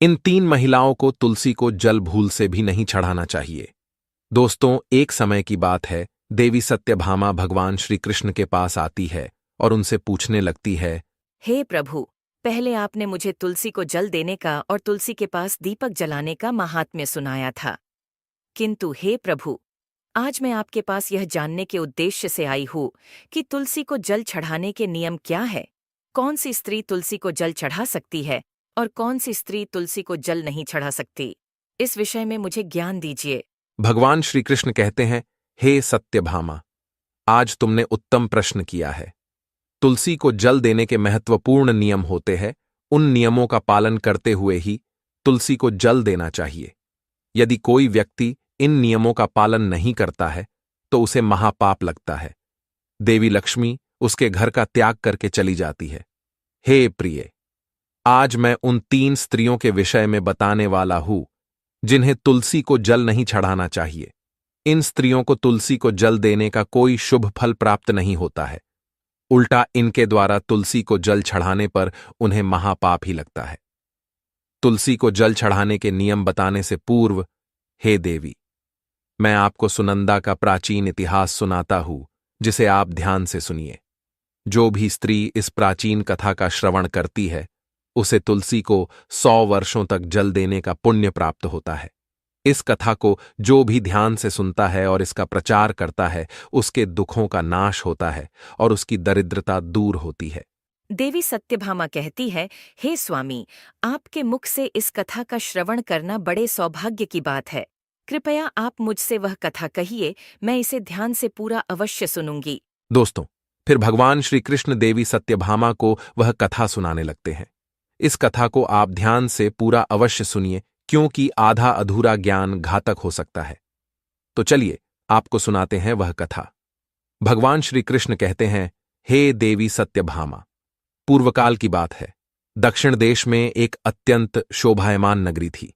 इन 3 महिलाओं को तुलसी को जल भूल से भी नहीं चढ़ाना चाहिए। दोस्तों, एक समय की बात है, देवी सत्यभामा भगवान श्री कृष्ण के पास आती है और उनसे पूछने लगती है, हे प्रभु, पहले आपने मुझे तुलसी को जल देने का और तुलसी के पास दीपक जलाने का महात्म्य सुनाया था। किंतु हे प्रभु, आज मैं आपके पास यह जानने के उद्देश्य से आई हूँ कि तुलसी को जल चढ़ाने के नियम क्या है, कौन सी स्त्री तुलसी को जल चढ़ा सकती है और कौन सी स्त्री तुलसी को जल नहीं चढ़ा सकती। इस विषय में मुझे ज्ञान दीजिए। भगवान श्री कृष्ण कहते हैं, हे सत्यभामा, आज तुमने उत्तम प्रश्न किया है। तुलसी को जल देने के महत्वपूर्ण नियम होते हैं, उन नियमों का पालन करते हुए ही तुलसी को जल देना चाहिए। यदि कोई व्यक्ति इन नियमों का पालन नहीं करता है तो उसे महापाप लगता है। देवी लक्ष्मी उसके घर का त्याग करके चली जाती है। हे प्रिय, आज मैं उन 3 स्त्रियों के विषय में बताने वाला हूं जिन्हें तुलसी को जल नहीं चढ़ाना चाहिए। इन स्त्रियों को तुलसी को जल देने का कोई शुभ फल प्राप्त नहीं होता है, उल्टा इनके द्वारा तुलसी को जल चढ़ाने पर उन्हें महापाप ही लगता है। तुलसी को जल चढ़ाने के नियम बताने से पूर्व, हे देवी, मैं आपको सुनंदा का प्राचीन इतिहास सुनाता हूं, जिसे आप ध्यान से सुनिए। जो भी स्त्री इस प्राचीन कथा का श्रवण करती है, उसे तुलसी को 100 वर्षों तक जल देने का पुण्य प्राप्त होता है। इस कथा को जो भी ध्यान से सुनता है और इसका प्रचार करता है, उसके दुखों का नाश होता है और उसकी दरिद्रता दूर होती है। देवी सत्यभामा कहती है, हे स्वामी, आपके मुख से इस कथा का श्रवण करना बड़े सौभाग्य की बात है। कृपया आप मुझसे वह कथा कहिए, मैं इसे ध्यान से पूरा अवश्य सुनूंगी। दोस्तों, फिर भगवान श्री कृष्ण देवी सत्यभामा को वह कथा सुनाने लगते हैं। इस कथा को आप ध्यान से पूरा अवश्य सुनिए, क्योंकि आधा अधूरा ज्ञान घातक हो सकता है। तो चलिए आपको सुनाते हैं वह कथा। भगवान श्री कृष्ण कहते हैं, हे देवी सत्यभामा, पूर्वकाल की बात है। दक्षिण देश में एक अत्यंत शोभायमान नगरी थी।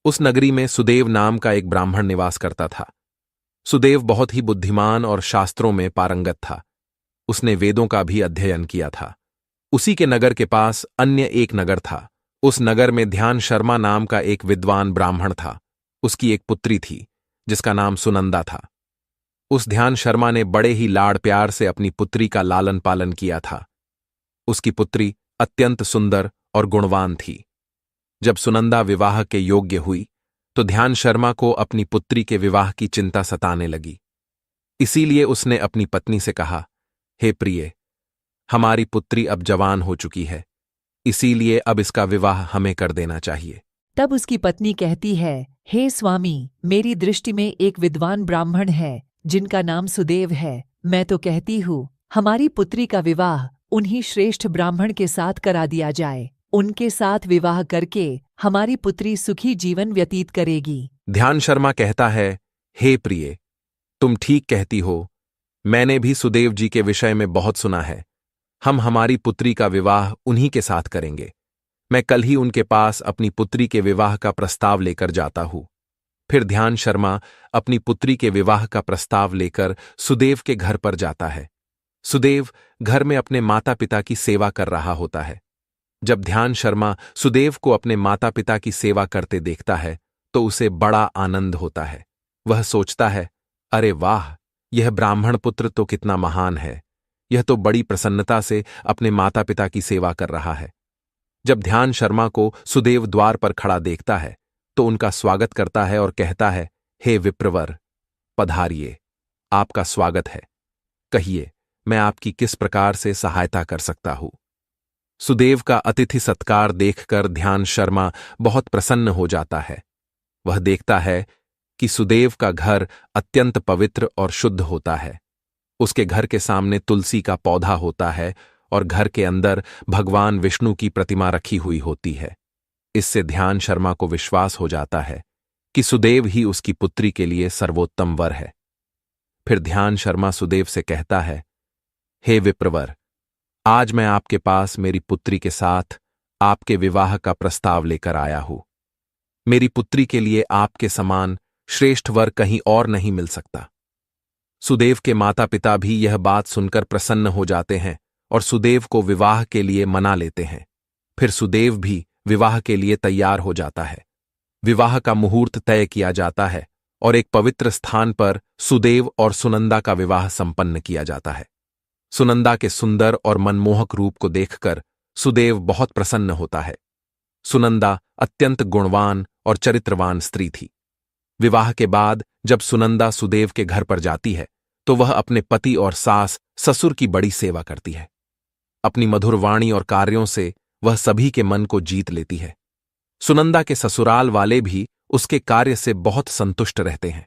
उस नगरी में सुदेव नाम का एक ब्राह्मण निवास करता था। सुदेव बहुत ही बुद्धिमान और शास्त्रों में पारंगत था। उसने वेदों का भी अध्ययन किया था। उसी के नगर के पास अन्य एक नगर था। उस नगर में ध्यान शर्मा नाम का एक विद्वान ब्राह्मण था। उसकी एक पुत्री थी जिसका नाम सुनंदा था। उस ध्यान शर्मा ने बड़े ही लाड़ प्यार से अपनी पुत्री का लालन पालन किया था। उसकी पुत्री अत्यंत सुंदर और गुणवान थी। जब सुनंदा विवाह के योग्य हुई तो ध्यान शर्मा को अपनी पुत्री के विवाह की चिंता सताने लगी। इसीलिए उसने अपनी पत्नी से कहा, हे प्रिय, हमारी पुत्री अब जवान हो चुकी है, इसीलिए अब इसका विवाह हमें कर देना चाहिए। तब उसकी पत्नी कहती है, हे स्वामी, मेरी दृष्टि में एक विद्वान ब्राह्मण है जिनका नाम सुदेव है। मैं तो कहती हूँ हमारी पुत्री का विवाह उन्हीं श्रेष्ठ ब्राह्मण के साथ करा दिया जाए। उनके साथ विवाह करके हमारी पुत्री सुखी जीवन व्यतीत करेगी। ध्यान शर्मा कहता है, हे प्रिय, तुम ठीक कहती हो। मैंने भी सुदेव जी के विषय में बहुत सुना है। हम हमारी पुत्री का विवाह उन्हीं के साथ करेंगे। मैं कल ही उनके पास अपनी पुत्री के विवाह का प्रस्ताव लेकर जाता हूं। फिर ध्यान शर्मा अपनी पुत्री के विवाह का प्रस्ताव लेकर सुदेव के घर पर जाता है। सुदेव घर में अपने माता पिता की सेवा कर रहा होता है। जब ध्यान शर्मा सुदेव को अपने माता पिता की सेवा करते देखता है तो उसे बड़ा आनंद होता है। वह सोचता है, अरे वाह, यह ब्राह्मण पुत्र तो कितना महान है। यह तो बड़ी प्रसन्नता से अपने माता पिता की सेवा कर रहा है। जब ध्यान शर्मा को सुदेव द्वार पर खड़ा देखता है तो उनका स्वागत करता है और कहता है, हे विप्रवर, पधारिए, आपका स्वागत है। कहिए, मैं आपकी किस प्रकार से सहायता कर सकता हूं। सुदेव का अतिथि सत्कार देखकर ध्यान शर्मा बहुत प्रसन्न हो जाता है। वह देखता है कि सुदेव का घर अत्यंत पवित्र और शुद्ध होता है। उसके घर के सामने तुलसी का पौधा होता है और घर के अंदर भगवान विष्णु की प्रतिमा रखी हुई होती है। इससे ध्यान शर्मा को विश्वास हो जाता है कि सुदेव ही उसकी पुत्री के लिए सर्वोत्तम वर है। फिर ध्यान शर्मा सुदेव से कहता है, हे विप्रवर, आज मैं आपके पास मेरी पुत्री के साथ आपके विवाह का प्रस्ताव लेकर आया हूं। मेरी पुत्री के लिए आपके समान श्रेष्ठ वर कहीं और नहीं मिल सकता। सुदेव के माता पिता भी यह बात सुनकर प्रसन्न हो जाते हैं और सुदेव को विवाह के लिए मना लेते हैं। फिर सुदेव भी विवाह के लिए तैयार हो जाता है। विवाह का मुहूर्त तय किया जाता है और एक पवित्र स्थान पर सुदेव और सुनंदा का विवाह संपन्न किया जाता है। सुनंदा के सुंदर और मनमोहक रूप को देखकर सुदेव बहुत प्रसन्न होता है। सुनंदा अत्यंत गुणवान और चरित्रवान स्त्री थी। विवाह के बाद जब सुनंदा सुदेव के घर पर जाती है तो वह अपने पति और सास ससुर की बड़ी सेवा करती है। अपनी मधुर वाणी और कार्यों से वह सभी के मन को जीत लेती है। सुनंदा के ससुराल वाले भी उसके कार्य से बहुत संतुष्ट रहते हैं।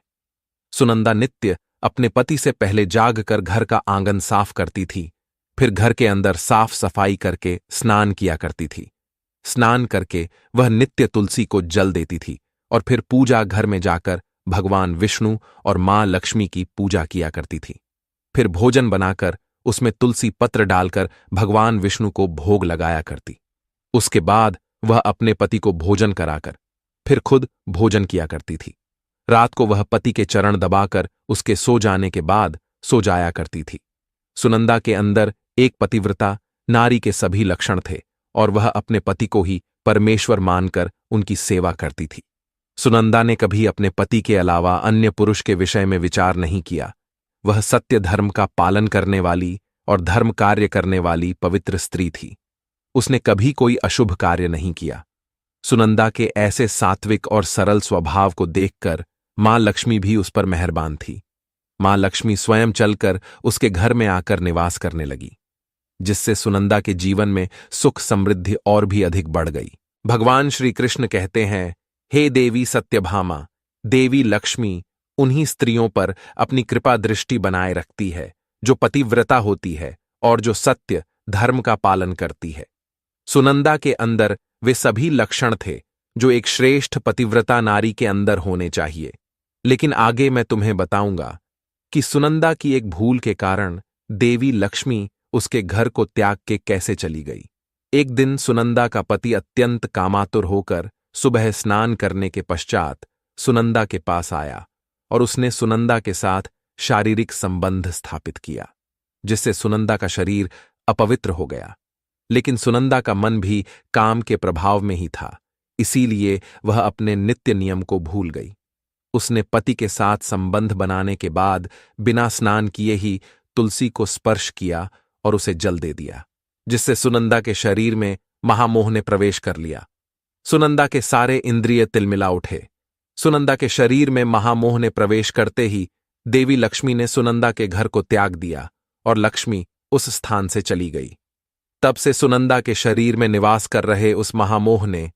सुनंदा नित्य अपने पति से पहले जागकर घर का आंगन साफ करती थी, फिर घर के अंदर साफ सफाई करके स्नान किया करती थी। स्नान करके वह नित्य तुलसी को जल देती थी और फिर पूजा घर में जाकर भगवान विष्णु और मां लक्ष्मी की पूजा किया करती थी। फिर भोजन बनाकर उसमें तुलसी पत्र डालकर भगवान विष्णु को भोग लगाया करती। उसके बाद वह अपने पति को भोजन कराकर फिर खुद भोजन किया करती थी। रात को वह पति के चरण दबाकर उसके सो जाने के बाद सो जाया करती थी। सुनंदा के अंदर एक पतिव्रता नारी के सभी लक्षण थे और वह अपने पति को ही परमेश्वर मानकर उनकी सेवा करती थी। सुनंदा ने कभी अपने पति के अलावा अन्य पुरुष के विषय में विचार नहीं किया। वह सत्य धर्म का पालन करने वाली और धर्म कार्य करने वाली पवित्र स्त्री थी। उसने कभी कोई अशुभ कार्य नहीं किया। सुनंदा के ऐसे सात्विक और सरल स्वभाव को देखकर मां लक्ष्मी भी उस पर मेहरबान थी। मां लक्ष्मी स्वयं चलकर उसके घर में आकर निवास करने लगी, जिससे सुनंदा के जीवन में सुख समृद्धि और भी अधिक बढ़ गई। भगवान श्री कृष्ण कहते हैं, हे देवी सत्यभामा, देवी लक्ष्मी उन्हीं स्त्रियों पर अपनी कृपा दृष्टि बनाए रखती है जो पतिव्रता होती है और जो सत्य धर्म का पालन करती है। सुनंदा के अंदर वे सभी लक्षण थे जो एक श्रेष्ठ पतिव्रता नारी के अंदर होने चाहिए। लेकिन आगे मैं तुम्हें बताऊंगा कि सुनंदा की एक भूल के कारण देवी लक्ष्मी उसके घर को त्याग के कैसे चली गई। एक दिन सुनंदा का पति अत्यंत कामातुर होकर सुबह स्नान करने के पश्चात सुनंदा के पास आया और उसने सुनंदा के साथ शारीरिक संबंध स्थापित किया, जिससे सुनंदा का शरीर अपवित्र हो गया। लेकिन सुनंदा का मन भी काम के प्रभाव में ही था, इसीलिए वह अपने नित्य नियम को भूल गई। उसने पति के साथ संबंध बनाने के बाद बिना स्नान किए ही तुलसी को स्पर्श किया और उसे जल दे दिया, जिससे सुनंदा के शरीर में महामोह ने प्रवेश कर लिया। सुनंदा के सारे इंद्रिय तिलमिला उठे। सुनंदा के शरीर में महामोह ने प्रवेश करते ही देवी लक्ष्मी ने सुनंदा के घर को त्याग दिया और लक्ष्मी उस स्थान से चली गई। तब से सुनंदा के शरीर में निवास कर रहे उस महामोह ने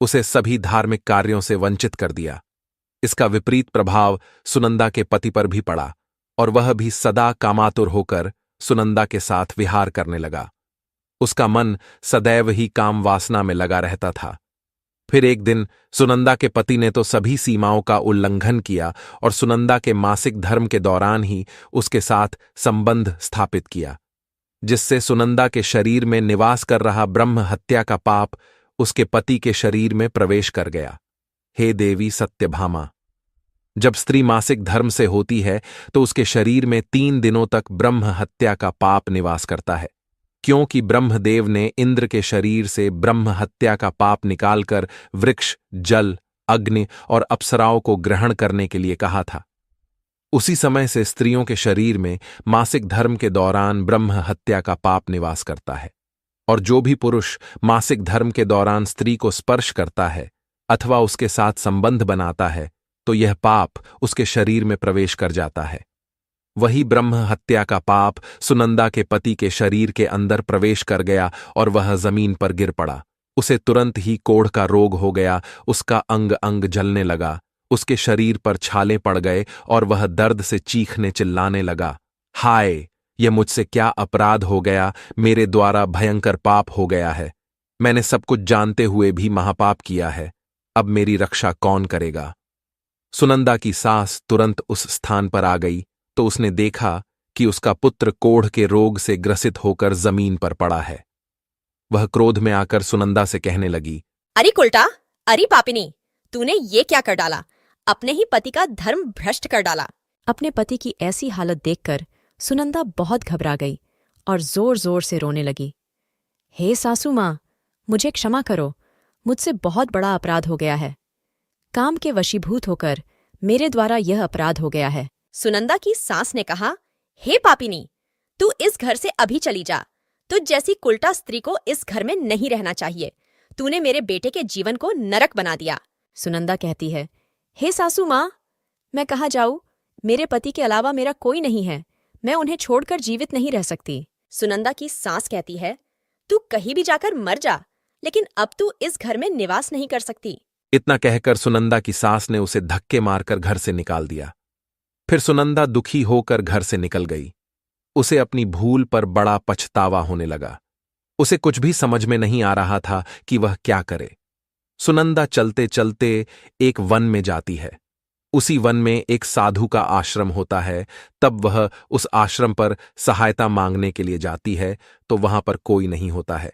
उसे सभी धार्मिक कार्यों से वंचित कर दिया। इसका विपरीत प्रभाव सुनंदा के पति पर भी पड़ा और वह भी सदा कामातुर होकर सुनंदा के साथ विहार करने लगा। उसका मन सदैव ही काम वासना में लगा रहता था। फिर एक दिन सुनंदा के पति ने तो सभी सीमाओं का उल्लंघन किया और सुनंदा के मासिक धर्म के दौरान ही उसके साथ संबंध स्थापित किया, जिससे सुनंदा के शरीर में निवास कर रहा ब्रह्म हत्या का पाप उसके पति के शरीर में प्रवेश कर गया। हे देवी सत्यभामा, जब स्त्री मासिक धर्म से होती है तो उसके शरीर में 3 दिनों तक ब्रह्म हत्या का पाप निवास करता है, क्योंकि ब्रह्मदेव ने इंद्र के शरीर से ब्रह्म हत्या का पाप निकालकर वृक्ष, जल, अग्नि और अप्सराओं को ग्रहण करने के लिए कहा था। उसी समय से स्त्रियों के शरीर में मासिक धर्म के दौरान ब्रह्म हत्या का पाप निवास करता है, और जो भी पुरुष मासिक धर्म के दौरान स्त्री को स्पर्श करता है अथवा उसके साथ संबंध बनाता है तो यह पाप उसके शरीर में प्रवेश कर जाता है। वही ब्रह्म हत्या का पाप सुनंदा के पति के शरीर के अंदर प्रवेश कर गया और वह जमीन पर गिर पड़ा। उसे तुरंत ही कोढ़ का रोग हो गया, उसका अंग अंग जलने लगा, उसके शरीर पर छाले पड़ गए और वह दर्द से चीखने चिल्लाने लगा, हाय, यह मुझसे क्या अपराध हो गया, मेरे द्वारा भयंकर पाप हो गया है। मैंने सब कुछ जानते हुए भी महापाप किया है, अब मेरी रक्षा कौन करेगा। सुनंदा की सास तुरंत उस स्थान पर आ गई तो उसने देखा कि उसका पुत्र कोढ़ के रोग से ग्रसित होकर जमीन पर पड़ा है। वह क्रोध में आकर सुनंदा से कहने लगी, अरे कुलटा, अरे पापिनी, तूने ये क्या कर डाला, अपने ही पति का धर्म भ्रष्ट कर डाला। अपने पति की ऐसी हालत देखकर सुनंदा बहुत घबरा गई और जोर जोर से रोने लगी। हे सासू माँ, मुझे क्षमा करो, मुझसे बहुत बड़ा अपराध हो गया है। काम के वशीभूत होकर मेरे द्वारा यह अपराध हो गया है। सुनंदा की सास ने कहा, हे पापिनी, तू इस घर से अभी चली जा। तुझ जैसी कुलटा स्त्री को इस घर में नहीं रहना चाहिए। तूने मेरे बेटे के जीवन को नरक बना दिया। सुनंदा कहती है, हे सासू माँ, मैं कहाँ जाऊँ? मेरे पति के अलावा मेरा कोई नहीं है। मैं उन्हें छोड़कर जीवित नहीं रह सकती। सुनंदा की सास कहती है, तू कहीं भी जाकर मर जा, लेकिन अब तू इस घर में निवास नहीं कर सकती। इतना कहकर सुनंदा की सास ने उसे धक्के मारकर घर से निकाल दिया। फिर सुनंदा दुखी होकर घर से निकल गई। उसे अपनी भूल पर बड़ा पछतावा होने लगा। उसे कुछ भी समझ में नहीं आ रहा था कि वह क्या करे। सुनंदा चलते चलते एक वन में जाती है। उसी वन में एक साधु का आश्रम होता है। तब वह उस आश्रम पर सहायता मांगने के लिए जाती है तो वहां पर कोई नहीं होता है।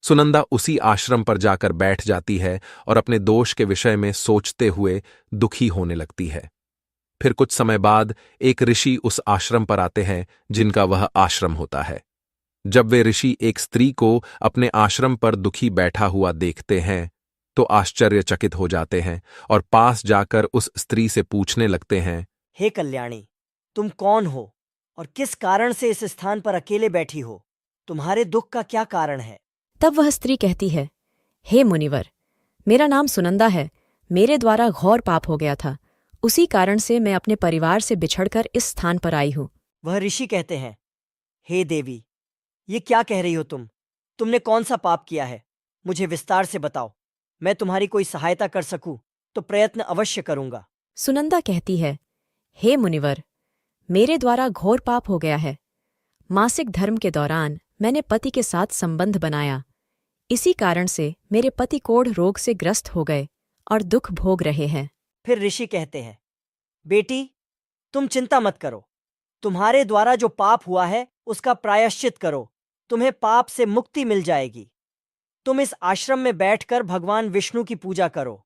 सुनंदा उसी आश्रम पर जाकर बैठ जाती है और अपने दोष के विषय में सोचते हुए दुखी होने लगती है। फिर कुछ समय बाद एक ऋषि उस आश्रम पर आते हैं जिनका वह आश्रम होता है। जब वे ऋषि एक स्त्री को अपने आश्रम पर दुखी बैठा हुआ देखते हैं तो आश्चर्यचकित हो जाते हैं और पास जाकर उस स्त्री से पूछने लगते हैं, हे कल्याणी, तुम कौन हो और किस कारण से इस स्थान पर अकेले बैठी हो? तुम्हारे दुख का क्या कारण है? तब वह स्त्री कहती है, हे मुनिवर, मेरा नाम सुनंदा है। मेरे द्वारा घोर पाप हो गया था। उसी कारण से मैं अपने परिवार से बिछड़कर इस स्थान पर आई हूँ। वह ऋषि कहते हैं, हे देवी, ये क्या कह रही हो तुम? तुमने कौन सा पाप किया है? मुझे विस्तार से बताओ। मैं तुम्हारी कोई सहायता कर सकूं तो प्रयत्न अवश्य करूंगा। सुनंदा कहती है, हे मुनिवर, मेरे द्वारा घोर पाप हो गया है। मासिक धर्म के दौरान मैंने पति के साथ संबंध बनाया। इसी कारण से मेरे पति कोढ़ रोग से ग्रस्त हो गए और दुख भोग रहे हैं। फिर ऋषि कहते हैं, बेटी, तुम चिंता मत करो। तुम्हारे द्वारा जो पाप हुआ है उसका प्रायश्चित करो। तुम्हें पाप से मुक्ति मिल जाएगी। तुम इस आश्रम में बैठकर भगवान विष्णु की पूजा करो।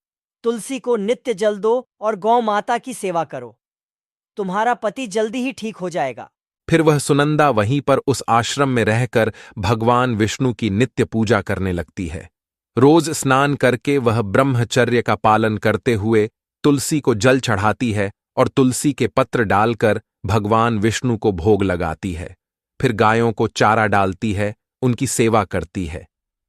तुलसी को नित्य जल दो और गौ माता की सेवा करो। तुम्हारा पति जल्दी ही ठीक हो जाएगा। फिर वह सुनंदा वहीं पर उस आश्रम में रहकर भगवान विष्णु की नित्य पूजा करने लगती है। रोज स्नान करके वह ब्रह्मचर्य का पालन करते हुए तुलसी को जल चढ़ाती है और तुलसी के पत्र डालकर भगवान विष्णु को भोग लगाती है। फिर गायों को चारा डालती है, उनकी सेवा करती है।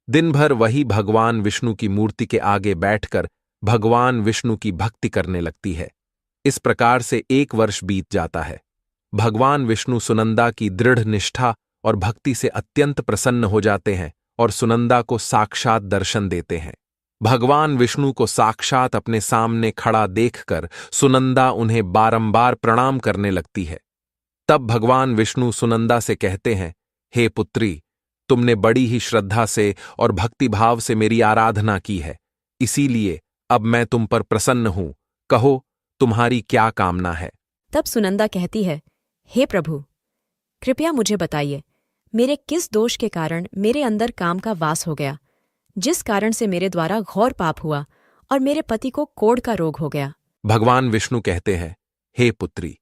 दिन भर वही भगवान विष्णु की मूर्ति के आगे बैठकर भगवान विष्णु की भक्ति करने लगती है। इस प्रकार से 1 वर्ष बीत जाता है। भगवान विष्णु सुनंदा की दृढ़ निष्ठा और भक्ति से अत्यंत प्रसन्न हो जाते हैं और सुनंदा को साक्षात दर्शन देते हैं। भगवान विष्णु को साक्षात अपने सामने खड़ा देखकर सुनंदा उन्हें बारंबार प्रणाम करने लगती है। तब भगवान विष्णु सुनंदा से कहते हैं, हे पुत्री, तुमने बड़ी ही श्रद्धा से और भक्तिभाव से मेरी आराधना की है, इसीलिए अब मैं तुम पर प्रसन्न हूं। कहो, तुम्हारी क्या कामना है? तब सुनंदा कहती है, हे प्रभु, कृपया मुझे बताइए, मेरे किस दोष के कारण मेरे अंदर काम का वास हो गया, जिस कारण से मेरे द्वारा घोर पाप हुआ और मेरे पति को कोढ़ का रोग हो गया। भगवान विष्णु कहते हैं, हे पुत्री,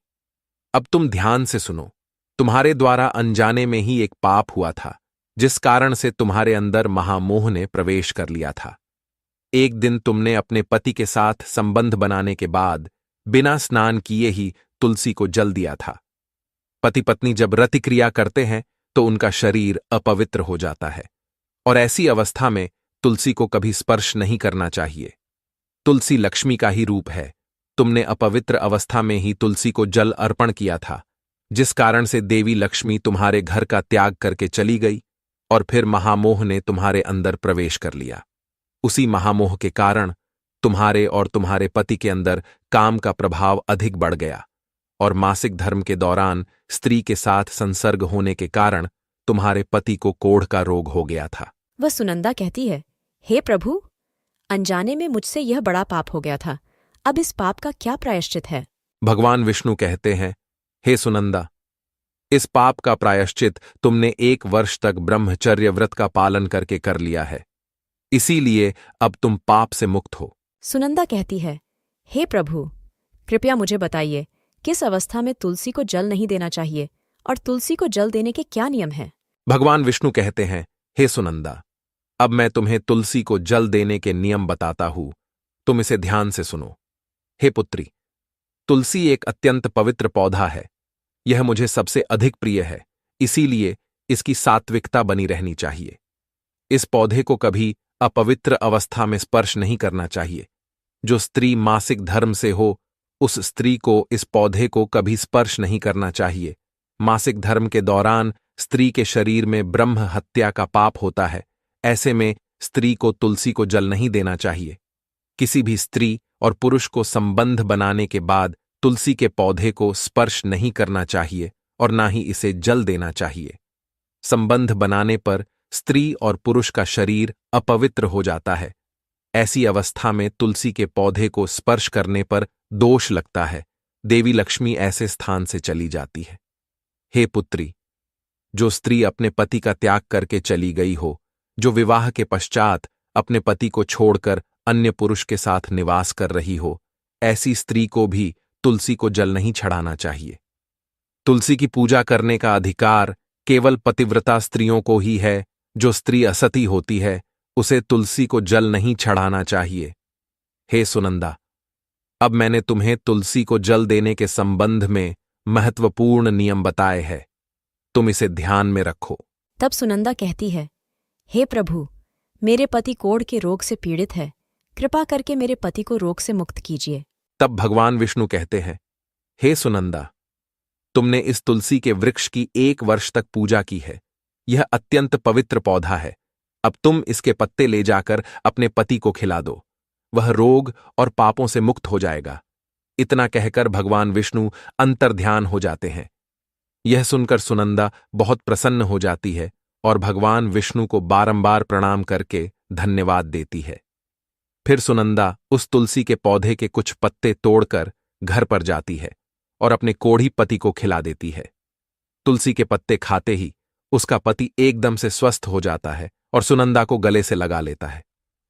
अब तुम ध्यान से सुनो। तुम्हारे द्वारा अनजाने में ही एक पाप हुआ था, जिस कारण से तुम्हारे अंदर महामोह ने प्रवेश कर लिया था। एक दिन तुमने अपने पति के साथ संबंध बनाने के बाद बिना स्नान किए ही तुलसी को जल दिया था। पति पत्नी जब रतिक्रिया करते हैं तो उनका शरीर अपवित्र हो जाता है और ऐसी अवस्था में तुलसी को कभी स्पर्श नहीं करना चाहिए। तुलसी लक्ष्मी का ही रूप है। तुमने अपवित्र अवस्था में ही तुलसी को जल अर्पण किया था, जिस कारण से देवी लक्ष्मी तुम्हारे घर का त्याग करके चली गई और फिर महामोह ने तुम्हारे अंदर प्रवेश कर लिया। उसी महामोह के कारण तुम्हारे और तुम्हारे पति के अंदर काम का प्रभाव अधिक बढ़ गया और मासिक धर्म के दौरान स्त्री के साथ संसर्ग होने के कारण तुम्हारे पति को कोढ़ का रोग हो गया था। वह सुनंदा कहती है, हे प्रभु, अनजाने में मुझसे यह बड़ा पाप हो गया था। अब इस पाप का क्या प्रायश्चित है? भगवान विष्णु कहते हैं, हे सुनंदा, इस पाप का प्रायश्चित तुमने 1 वर्ष तक ब्रह्मचर्य व्रत का पालन करके कर लिया है, इसीलिए अब तुम पाप से मुक्त हो। सुनंदा कहती है, हे प्रभु, कृपया मुझे बताइए, किस अवस्था में तुलसी को जल नहीं देना चाहिए और तुलसी को जल देने के क्या नियम हैं? भगवान विष्णु कहते हैं, हे सुनंदा, अब मैं तुम्हें तुलसी को जल देने के नियम बताता हूं, तुम इसे ध्यान से सुनो। हे पुत्री, तुलसी एक अत्यंत पवित्र पौधा है। यह मुझे सबसे अधिक प्रिय है, इसीलिए इसकी सात्विकता बनी रहनी चाहिए। इस पौधे को कभी अपवित्र अवस्था में स्पर्श नहीं करना चाहिए। जो स्त्री मासिक धर्म से हो, उस स्त्री को इस पौधे को कभी स्पर्श नहीं करना चाहिए। मासिक धर्म के दौरान स्त्री के शरीर में ब्रह्म हत्या का पाप होता है। ऐसे में स्त्री को तुलसी को जल नहीं देना चाहिए। किसी भी स्त्री और पुरुष को संबंध बनाने के बाद तुलसी के पौधे को स्पर्श नहीं करना चाहिए और ना ही इसे जल देना चाहिए। संबंध बनाने पर स्त्री और पुरुष का शरीर अपवित्र हो जाता है। ऐसी अवस्था में तुलसी के पौधे को स्पर्श करने पर दोष लगता है। देवी लक्ष्मी ऐसे स्थान से चली जाती है। हे पुत्री, जो स्त्री अपने पति का त्याग करके चली गई हो, जो विवाह के पश्चात अपने पति को छोड़कर अन्य पुरुष के साथ निवास कर रही हो, ऐसी स्त्री को भी तुलसी को जल नहीं चढ़ाना चाहिए। तुलसी की पूजा करने का अधिकार केवल पतिव्रता स्त्रियों को ही है। जो स्त्री असती होती है, उसे तुलसी को जल नहीं चढ़ाना चाहिए। हे सुनंदा, अब मैंने तुम्हें तुलसी को जल देने के संबंध में महत्वपूर्ण नियम बताए हैं, तुम इसे ध्यान में रखो। तब सुनंदा कहती है, हे प्रभु, मेरे पति कोढ़ के रोग से पीड़ित है, कृपा करके मेरे पति को रोग से मुक्त कीजिए। तब भगवान विष्णु कहते हैं, हे सुनंदा, तुमने इस तुलसी के वृक्ष की 1 वर्ष तक पूजा की है। यह अत्यंत पवित्र पौधा है। अब तुम इसके पत्ते ले जाकर अपने पति को खिला दो, वह रोग और पापों से मुक्त हो जाएगा। इतना कहकर भगवान विष्णु अंतर्ध्यान हो जाते हैं। यह सुनकर सुनंदा बहुत प्रसन्न हो जाती है और भगवान विष्णु को बारंबार प्रणाम करके धन्यवाद देती है। फिर सुनंदा उस तुलसी के पौधे के कुछ पत्ते तोड़कर घर पर जाती है और अपने कोढ़ी पति को खिला देती है। तुलसी के पत्ते खाते ही उसका पति एकदम से स्वस्थ हो जाता है और सुनंदा को गले से लगा लेता है।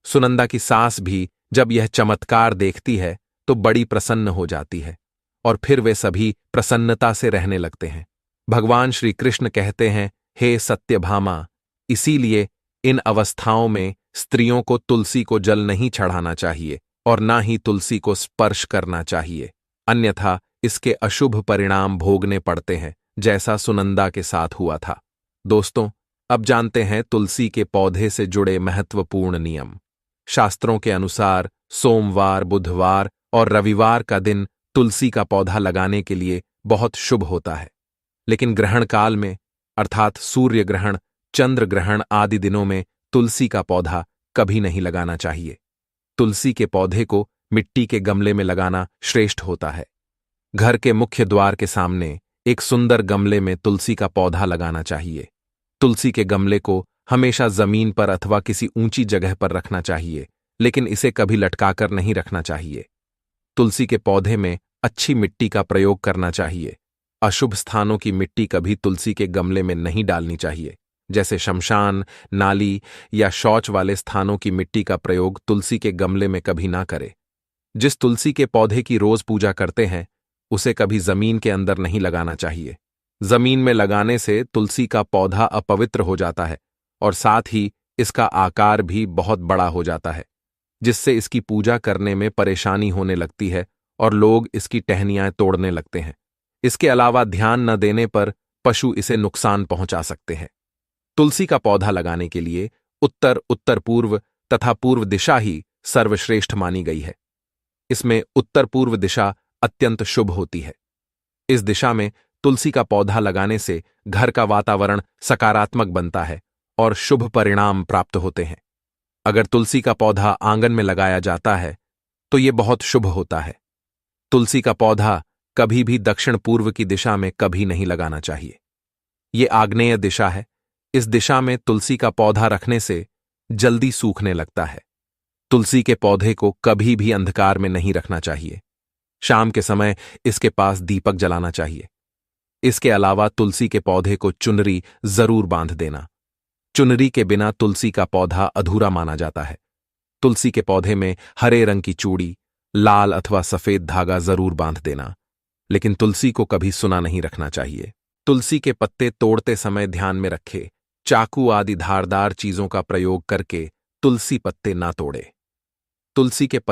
सुनंदा की सास भी जब यह चमत्कार देखती है तो बड़ी प्रसन्न हो जाती है और फिर वे सभी प्रसन्नता से रहने लगते हैं। भगवान श्री कृष्ण कहते हैं, हे सत्यभामा, इसीलिए इन अवस्थाओं में स्त्रियों को तुलसी को जल नहीं चढ़ाना चाहिए और ना ही तुलसी को स्पर्श करना चाहिए, अन्यथा इसके अशुभ परिणाम भोगने पड़ते हैं, जैसा सुनंदा के साथ हुआ था। दोस्तों, अब जानते हैं तुलसी के पौधे से जुड़े महत्वपूर्ण नियम। शास्त्रों के अनुसार सोमवार, बुधवार और रविवार का दिन तुलसी का पौधा लगाने के लिए बहुत शुभ होता है, लेकिन ग्रहण काल में अर्थात सूर्य ग्रहण, चंद्र ग्रहण आदि दिनों में तुलसी का पौधा कभी नहीं लगाना चाहिए। तुलसी के पौधे को मिट्टी के गमले में लगाना श्रेष्ठ होता है। घर के मुख्य द्वार के सामने एक सुंदर गमले में तुलसी का पौधा लगाना चाहिए। तुलसी के गमले को हमेशा जमीन पर अथवा किसी ऊंची जगह पर रखना चाहिए, लेकिन इसे कभी लटकाकर नहीं रखना चाहिए। तुलसी के पौधे में अच्छी मिट्टी का प्रयोग करना चाहिए। अशुभ स्थानों की मिट्टी कभी तुलसी के गमले में नहीं डालनी चाहिए, जैसे शमशान, नाली या शौच वाले स्थानों की मिट्टी का प्रयोग तुलसी के गमले में कभी ना करे। जिस तुलसी के पौधे की रोज पूजा करते हैं, उसे कभी जमीन के अंदर नहीं लगाना चाहिए। जमीन में लगाने से तुलसी का पौधा अपवित्र हो जाता है और साथ ही इसका आकार भी बहुत बड़ा हो जाता है, जिससे इसकी पूजा करने में परेशानी होने लगती है और लोग इसकी टहनियां तोड़ने लगते हैं। इसके अलावा ध्यान न देने पर पशु इसे नुकसान पहुंचा सकते हैं। तुलसी का पौधा लगाने के लिए उत्तर, उत्तर पूर्व तथा पूर्व दिशा ही सर्वश्रेष्ठ मानी गई है। इसमें उत्तर पूर्व दिशा अत्यंत शुभ होती है। इस दिशा में तुलसी का पौधा लगाने से घर का वातावरण सकारात्मक बनता है और शुभ परिणाम प्राप्त होते हैं। अगर तुलसी का पौधा आंगन में लगाया जाता है तो यह बहुत शुभ होता है। तुलसी का पौधा कभी भी दक्षिण पूर्व की दिशा में कभी नहीं लगाना चाहिए। ये आग्नेय दिशा है। इस दिशा में तुलसी का पौधा रखने से जल्दी सूखने लगता है। तुलसी के पौधे को कभी भी अंधकार में नहीं रखना चाहिए। शाम के समय इसके पास दीपक जलाना चाहिए। इसके अलावा तुलसी के पौधे को चुनरी जरूर बांध देना। चुनरी के बिना तुलसी का पौधा अधूरा माना जाता है। तुलसी के पौधे में हरे रंग की चूड़ी, लाल अथवा सफेद धागा जरूर बांध देना, लेकिन तुलसी को कभी सुना नहीं रखना चाहिए। तुलसी के पत्ते तोड़ते समय ध्यान में रखें चाकू आदि धारदार चीजों का प्रयोग करके तुलसी पत्ते ना तोड़े। तुलसी के पत्ते